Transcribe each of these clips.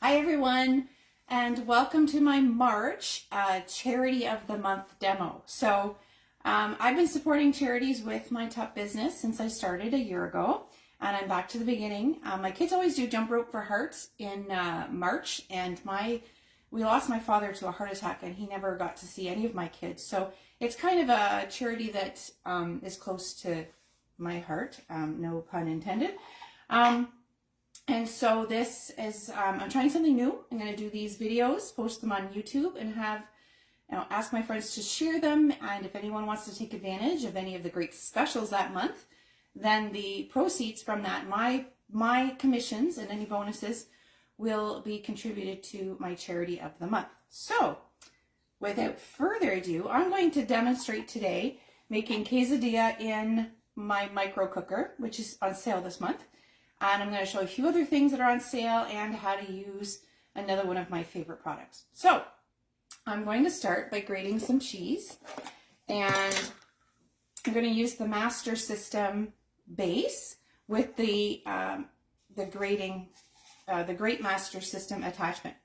Hi everyone, and welcome to my March Charity of the Month demo. So I've been supporting charities with my Tup business since I started a year ago, and I'm back to the beginning. My kids always do Jump Rope for Hearts in March, and we lost my father to a heart attack, and he never got to see any of my kids. So it's kind of a charity that is close to my heart, no pun intended. And so this is, I'm trying something new. I'm going to do these videos, post them on YouTube, and ask my friends to share them. And if anyone wants to take advantage of any of the great specials that month, then the proceeds from that, my commissions and any bonuses will be contributed to my charity of the month. So without further ado, I'm going to demonstrate today making quesadilla in my micro cooker, which is on sale this month. And I'm going to show a few other things that are on sale and how to use another one of my favorite products. So I'm going to start by grating some cheese, and I'm going to use the Master System base with the Great Master System attachment.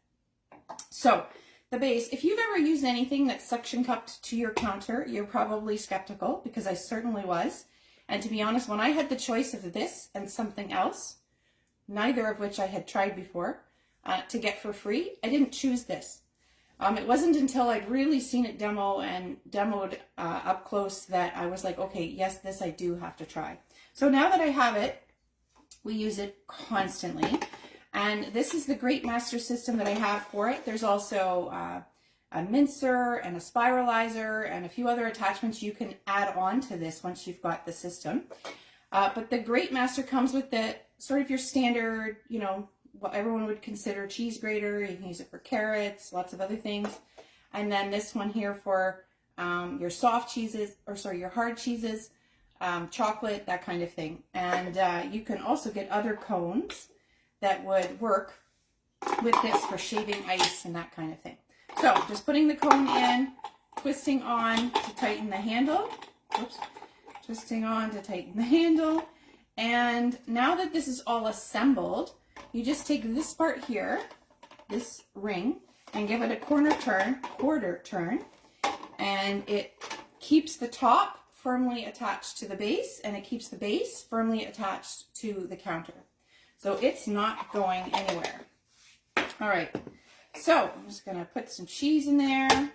So the base, if you've ever used anything that's suction cupped to your counter, you're probably skeptical, because I certainly was. And to be honest, when I had the choice of this and something else, neither of which I had tried before, to get for free, I didn't choose this. It wasn't until I'd really seen it demoed up close that I was like, okay, yes, this I do have to try. So now that I have it, we use it constantly. And this is the Great Master System that I have for it. There's also a mincer and a spiralizer and a few other attachments you can add on to this once you've got the system. But the Great Master comes with the sort of your standard, what everyone would consider cheese grater. You can use it for carrots, lots of other things. And then this one here for your soft cheeses, your hard cheeses, chocolate, that kind of thing. And you can also get other cones that would work with this for shaving ice and that kind of thing. So just putting the cone in, twisting on to tighten the handle. Oops. Twisting on to tighten the handle. And now that this is all assembled, you just take this part here, this ring, and give it a quarter turn, and it keeps the top firmly attached to the base, and it keeps the base firmly attached to the counter. So it's not going anywhere. All right. So I'm just going to put some cheese in there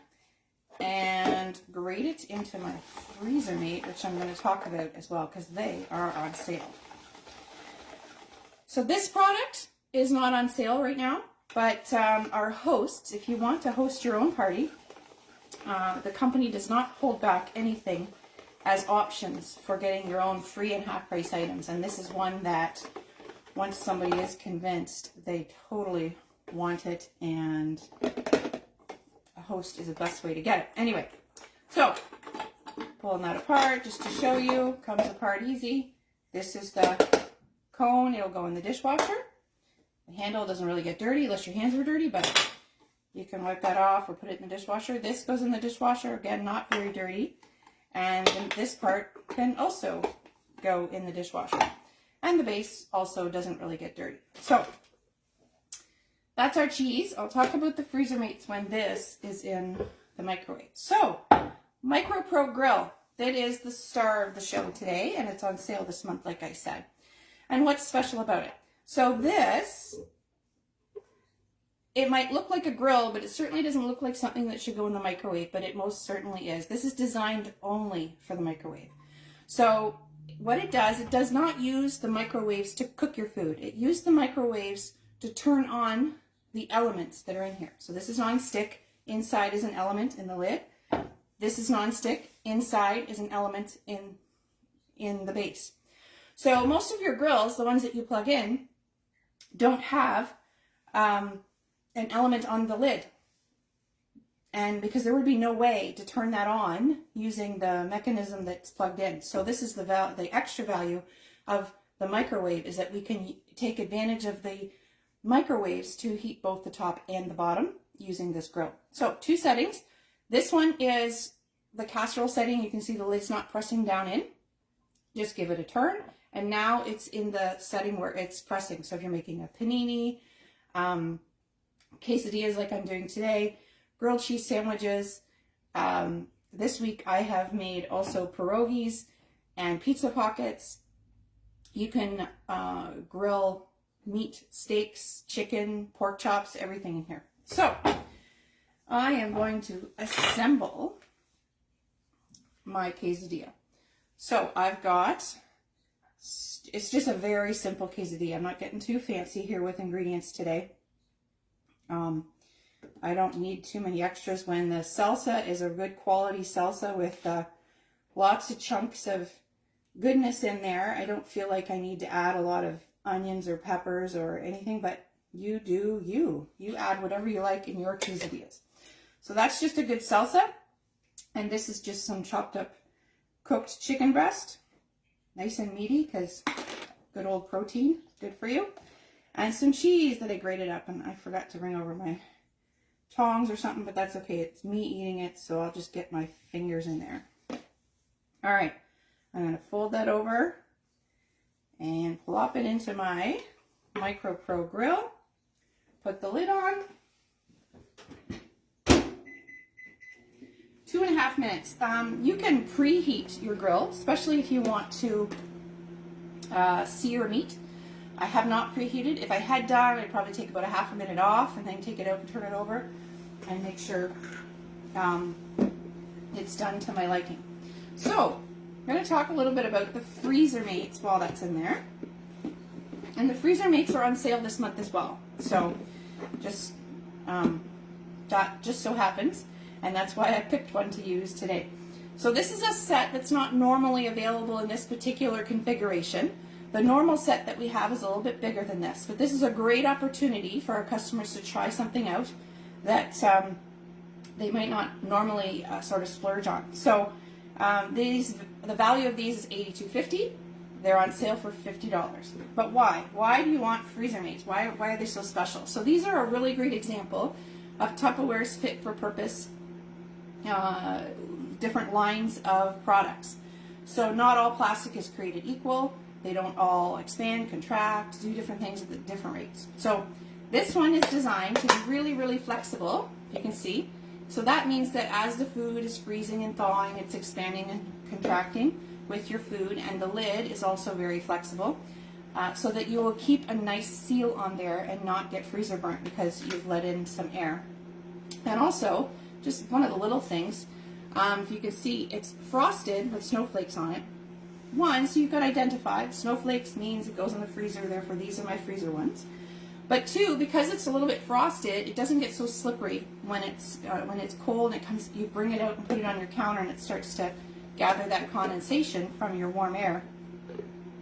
and grate it into my freezer mate, which I'm going to talk about as well because they are on sale. So this product is not on sale right now, but our hosts, if you want to host your own party, the company does not hold back anything as options for getting your own free and half price items. And this is one that once somebody is convinced, they totally want it, and a host is the best way to get it. Anyway, so pulling that apart just to show you, comes apart easy. This is the cone. It'll go in the dishwasher. The handle doesn't really get dirty unless your hands were dirty, but you can wipe that off or put it in the dishwasher. This goes in the dishwasher, again, not very dirty. And then this part can also go in the dishwasher. And the base also doesn't really get dirty. So that's our cheese. I'll talk about the freezer mates when this is in the microwave. So, Micro Pro Grill. That is the star of the show today, and it's on sale this month, like I said. And what's special about it? So this, it might look like a grill, but it certainly doesn't look like something that should go in the microwave, but it most certainly is. This is designed only for the microwave. So what it does not use the microwaves to cook your food. It uses the microwaves to turn on the elements that are in here. So this is non-stick. Inside is an element in the lid. This is non-stick. Inside is an element in the base. So most of your grills, the ones that you plug in, don't have an element on the lid. And because there would be no way to turn that on using the mechanism that's plugged in. So this is the extra value of the microwave, is that we can take advantage of the microwaves to heat both the top and the bottom using this grill. So 2 settings. This one is the casserole setting. You can see the lid's not pressing down in. Just give it a turn, and now it's in the setting where it's pressing. So if you're making a panini, quesadillas like I'm doing today, grilled cheese sandwiches. This week I have made also pierogies and pizza pockets. You can grill meat, steaks, chicken, pork chops, everything in here. So I am going to assemble my quesadilla. So I've got, it's just a very simple quesadilla. I'm not getting too fancy here with ingredients today. I don't need too many extras when the salsa is a good quality salsa with lots of chunks of goodness in there. I don't feel like I need to add a lot of onions or peppers or anything, but you do you. You add whatever you like in your quesadillas. So that's just a good salsa. And this is just some chopped up cooked chicken breast. Nice and meaty because good old protein, good for you. And some cheese that I grated up, and I forgot to bring over my tongs or something, but that's okay. It's me eating it, so I'll just get my fingers in there. All right, I'm going to fold that over and plop it into my Micro Pro grill. Put the lid on. 2.5 minutes. You can preheat your grill, especially if you want to sear meat. I have not preheated. If I had done, I'd probably take about a half a minute off and then take it out and turn it over and make sure it's done to my liking. So I'm going to talk a little bit about the freezer mates while that's in there. And the freezer mates are on sale this month as well. So just that just so happens, and that's why I picked one to use today. So this is a set that's not normally available in this particular configuration. The normal set that we have is a little bit bigger than this, but this is a great opportunity for our customers to try something out that they might not normally sort of splurge on. So the value of these is $82.50. They're on sale for $50. But why? Why do you want freezer mates? Why are they so special? So these are a really great example of Tupperware's fit for purpose different lines of products. So not all plastic is created equal. They don't all expand, contract, do different things at different rates. So this one is designed to be really, really flexible, you can see. So that means that as the food is freezing and thawing, it's expanding and contracting with your food, and the lid is also very flexible, so that you will keep a nice seal on there and not get freezer burnt because you've let in some air. And also, just one of the little things, if you can see, it's frosted with snowflakes on it. One, so you can identify, snowflakes means it goes in the freezer, therefore these are my freezer ones. But two, because it's a little bit frosted, it doesn't get so slippery when it's cold and it comes, you bring it out and put it on your counter and it starts to gather that condensation from your warm air.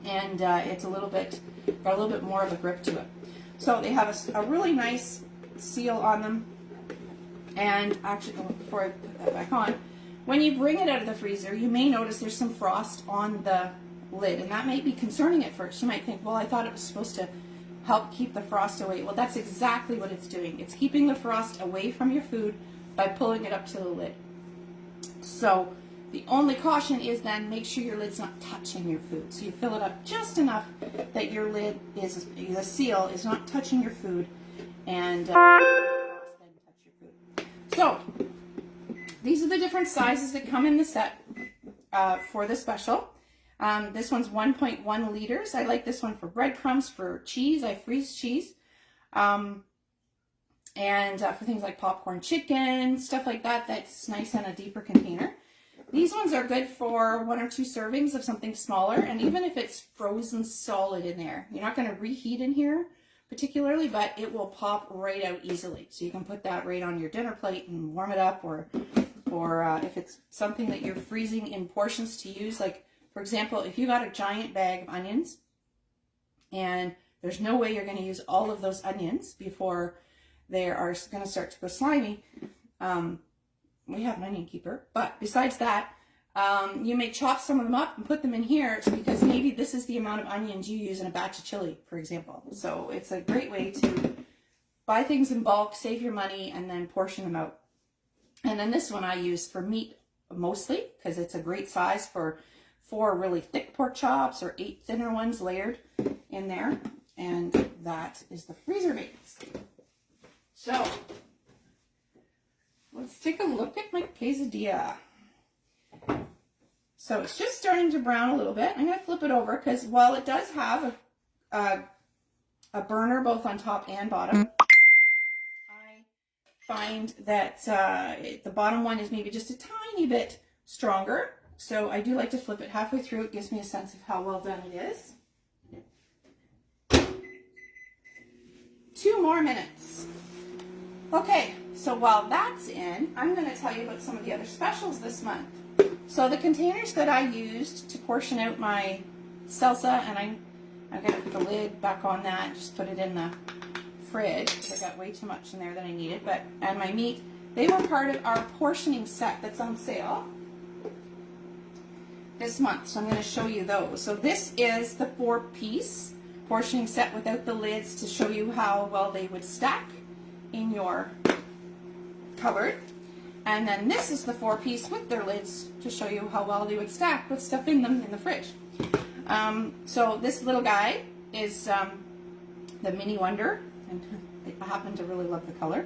And it's got a little bit more of a grip to it. So they have a really nice seal on them. And actually, before I put that back on, when you bring it out of the freezer, you may notice there's some frost on the lid, and that might be concerning at first. You might think, well, I thought it was supposed to help keep the frost away. Well, that's exactly what it's doing. It's keeping the frost away from your food by pulling it up to the lid. So the only caution is then make sure your lid's not touching your food. So you fill it up just enough that your lid is, the seal is not touching your food, and then touch your food. So these are the different sizes that come in the set for the special. This one's 1.1 liters. I like this one for breadcrumbs, for cheese. I freeze cheese. And for things like popcorn chicken, stuff like that, that's nice in a deeper container. These ones are good for 1 or 2 servings of something smaller, and even if it's frozen solid in there, you're not going to reheat in here particularly, but it will pop right out easily. So you can put that right on your dinner plate and warm it up, or if it's something that you're freezing in portions to use, like for example, if you got a giant bag of onions and there's no way you're going to use all of those onions before they are going to start to go slimy, we have an onion keeper, but besides that, you may chop some of them up and put them in here because maybe this is the amount of onions you use in a batch of chili, for example. So it's a great way to buy things in bulk, save your money, and then portion them out. And then this one I use for meat mostly because it's a great size for 4 really thick pork chops or 8 thinner ones layered in there. And that is the freezer mates. So, let's take a look at my quesadilla. So it's just starting to brown a little bit. I'm going to flip it over because while it does have a burner both on top and bottom, I find that the bottom one is maybe just a tiny bit stronger. So I do like to flip it halfway through. It gives me a sense of how well done it is. 2 more minutes. Okay, so while that's in, I'm going to tell you about some of the other specials this month. So the containers that I used to portion out my salsa, and I'm going to put the lid back on that, just put it in the fridge because I got way too much in there than I needed, and my meat, they were part of our portioning set that's on sale this month. So I'm going to show you those. So this is the 4-piece portioning set without the lids to show you how well they would stack in your cupboard. And then this is the 4-piece with their lids to show you how well they would stack with stuff in them in the fridge. So this little guy is the Mini Wonder, and I happen to really love the color.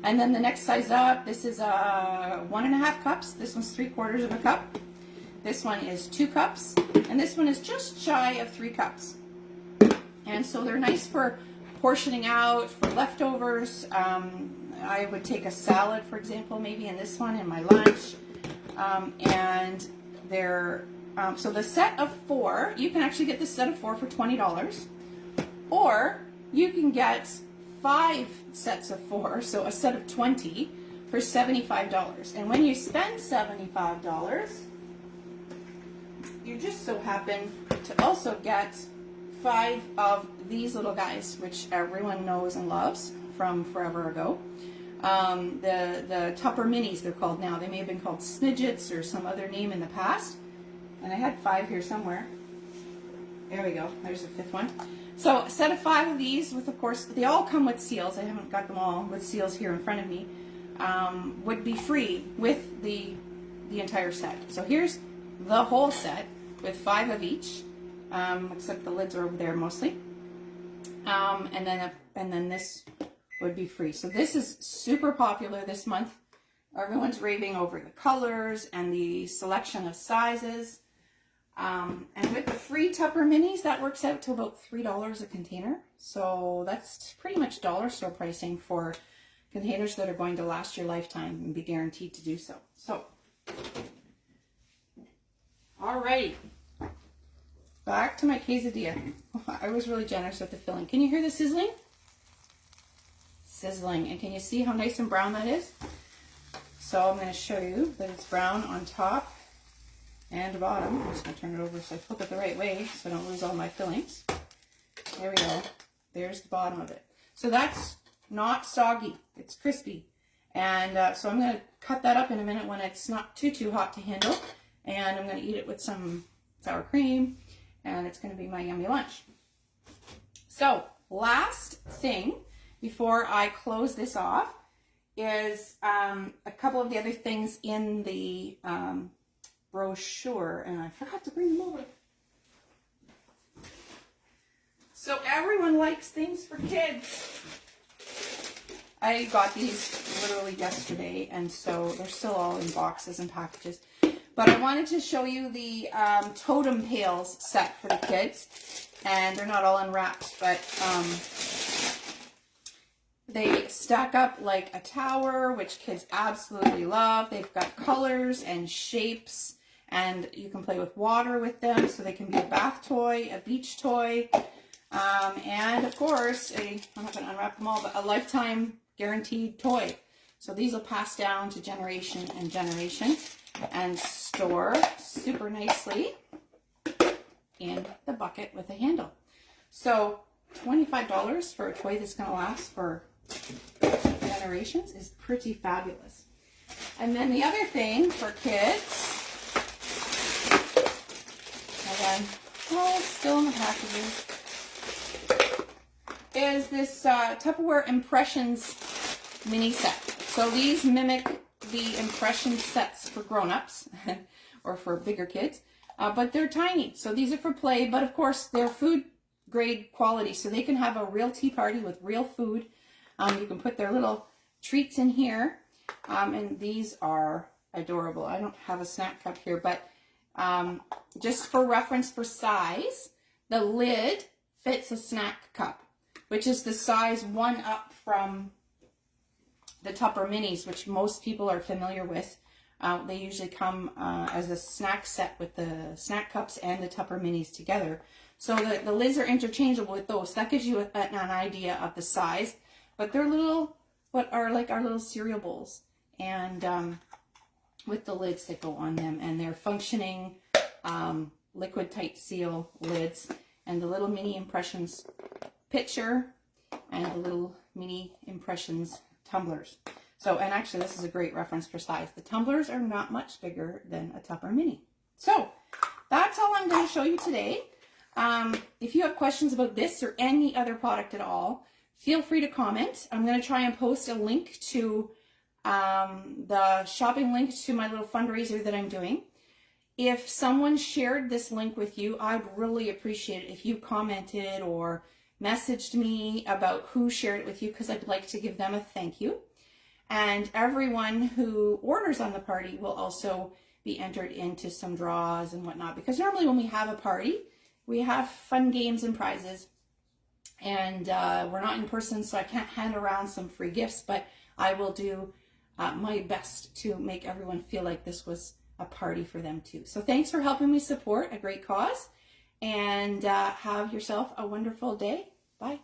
And then the next size up, this is 1.5 cups. This one's 3/4 of a cup. This one is 2 cups, and this one is just shy of 3 cups. And so they're nice for portioning out, for leftovers. I would take a salad, for example, maybe in this one in my lunch. And they're, so the set of 4, you can actually get the set of 4 for $20. Or you can get 5 sets of 4, so a set of 20 for $75. And when you spend $75, you just so happen to also get 5 of these little guys, which everyone knows and loves from forever ago. The Tupper Minis, they're called now. They may have been called Smidgets or some other name in the past. And I had 5 here somewhere. There we go. There's the 5th one. So a set of 5 of these with, of course, they all come with seals. I haven't got them all with seals here in front of me. Would be free with the entire set. So here's the whole set with 5 of each, except the lids are over there mostly. And then this would be free. So this is super popular this month. Everyone's raving over the colors and the selection of sizes. And with the free Tupper Minis, that works out to about $3 a container. So that's pretty much dollar store pricing for containers that are going to last your lifetime and be guaranteed to do so. So, alrighty. Back to my quesadilla. I was really generous with the filling. Can you hear the sizzling? Sizzling. And can you see how nice and brown that is? So I'm going to show you that it's brown on top and bottom. I'm just going to turn it over so I flip it the right way so I don't lose all my fillings. There we go. There's the bottom of it. So that's not soggy. It's crispy. And so I'm going to cut that up in a minute when it's not too hot to handle. And I'm going to eat it with some sour cream. And it's going to be my yummy lunch. So last thing before I close this off is a couple of the other things in the brochure, and I forgot to bring them over. So everyone likes things for kids. I got these literally yesterday, and so they're still all in boxes and packages. But I wanted to show you the totem pails set for the kids, and they're not all unwrapped, but they stack up like a tower, which kids absolutely love. They've got colors and shapes, and you can play with water with them, so they can be a bath toy, a beach toy, and of course, I'm not going to unwrap them all, but a lifetime guaranteed toy. So these will pass down to generation and generation and store super nicely in the bucket with a handle. So $25 for a toy that's going to last for generations is pretty fabulous. And then the other thing for kids, again, oh, it's still in the packages, is this Tupperware Impressions mini set. So these mimic the impression sets for grown-ups or for bigger kids, but they're tiny. So these are for play, but of course they're food grade quality, so they can have a real tea party with real food. You can put their little treats in here. And these are adorable. I don't have a snack cup here, but just for reference for size, the lid fits a snack cup, which is the size one up from the Tupper Minis, which most people are familiar with. They usually come as a snack set with the snack cups and the Tupper Minis together. So the lids are interchangeable with those. That gives you an idea of the size. But they're little, what are like our little cereal bowls. And with the lids that go on them. And they're functioning liquid tight seal lids. And the little mini impressions pitcher and the little mini impressions tumblers. So, and actually this is a great reference for size. The tumblers are not much bigger than a Tupper Mini. So that's all I'm going to show you today. If you have questions about this or any other product at all, feel free to comment. I'm going to try and post a link to the shopping link to my little fundraiser that I'm doing. If someone shared this link with you, I'd really appreciate it if you commented or messaged me about who shared it with you, because I'd like to give them a thank you. And everyone who orders on the party will also be entered into some draws and whatnot, because normally when we have a party, we have fun games and prizes, and we're not in person, so I can't hand around some free gifts, but I will do my best to make everyone feel like this was a party for them too. So thanks for helping me support a great cause, and have yourself a wonderful day. Bye.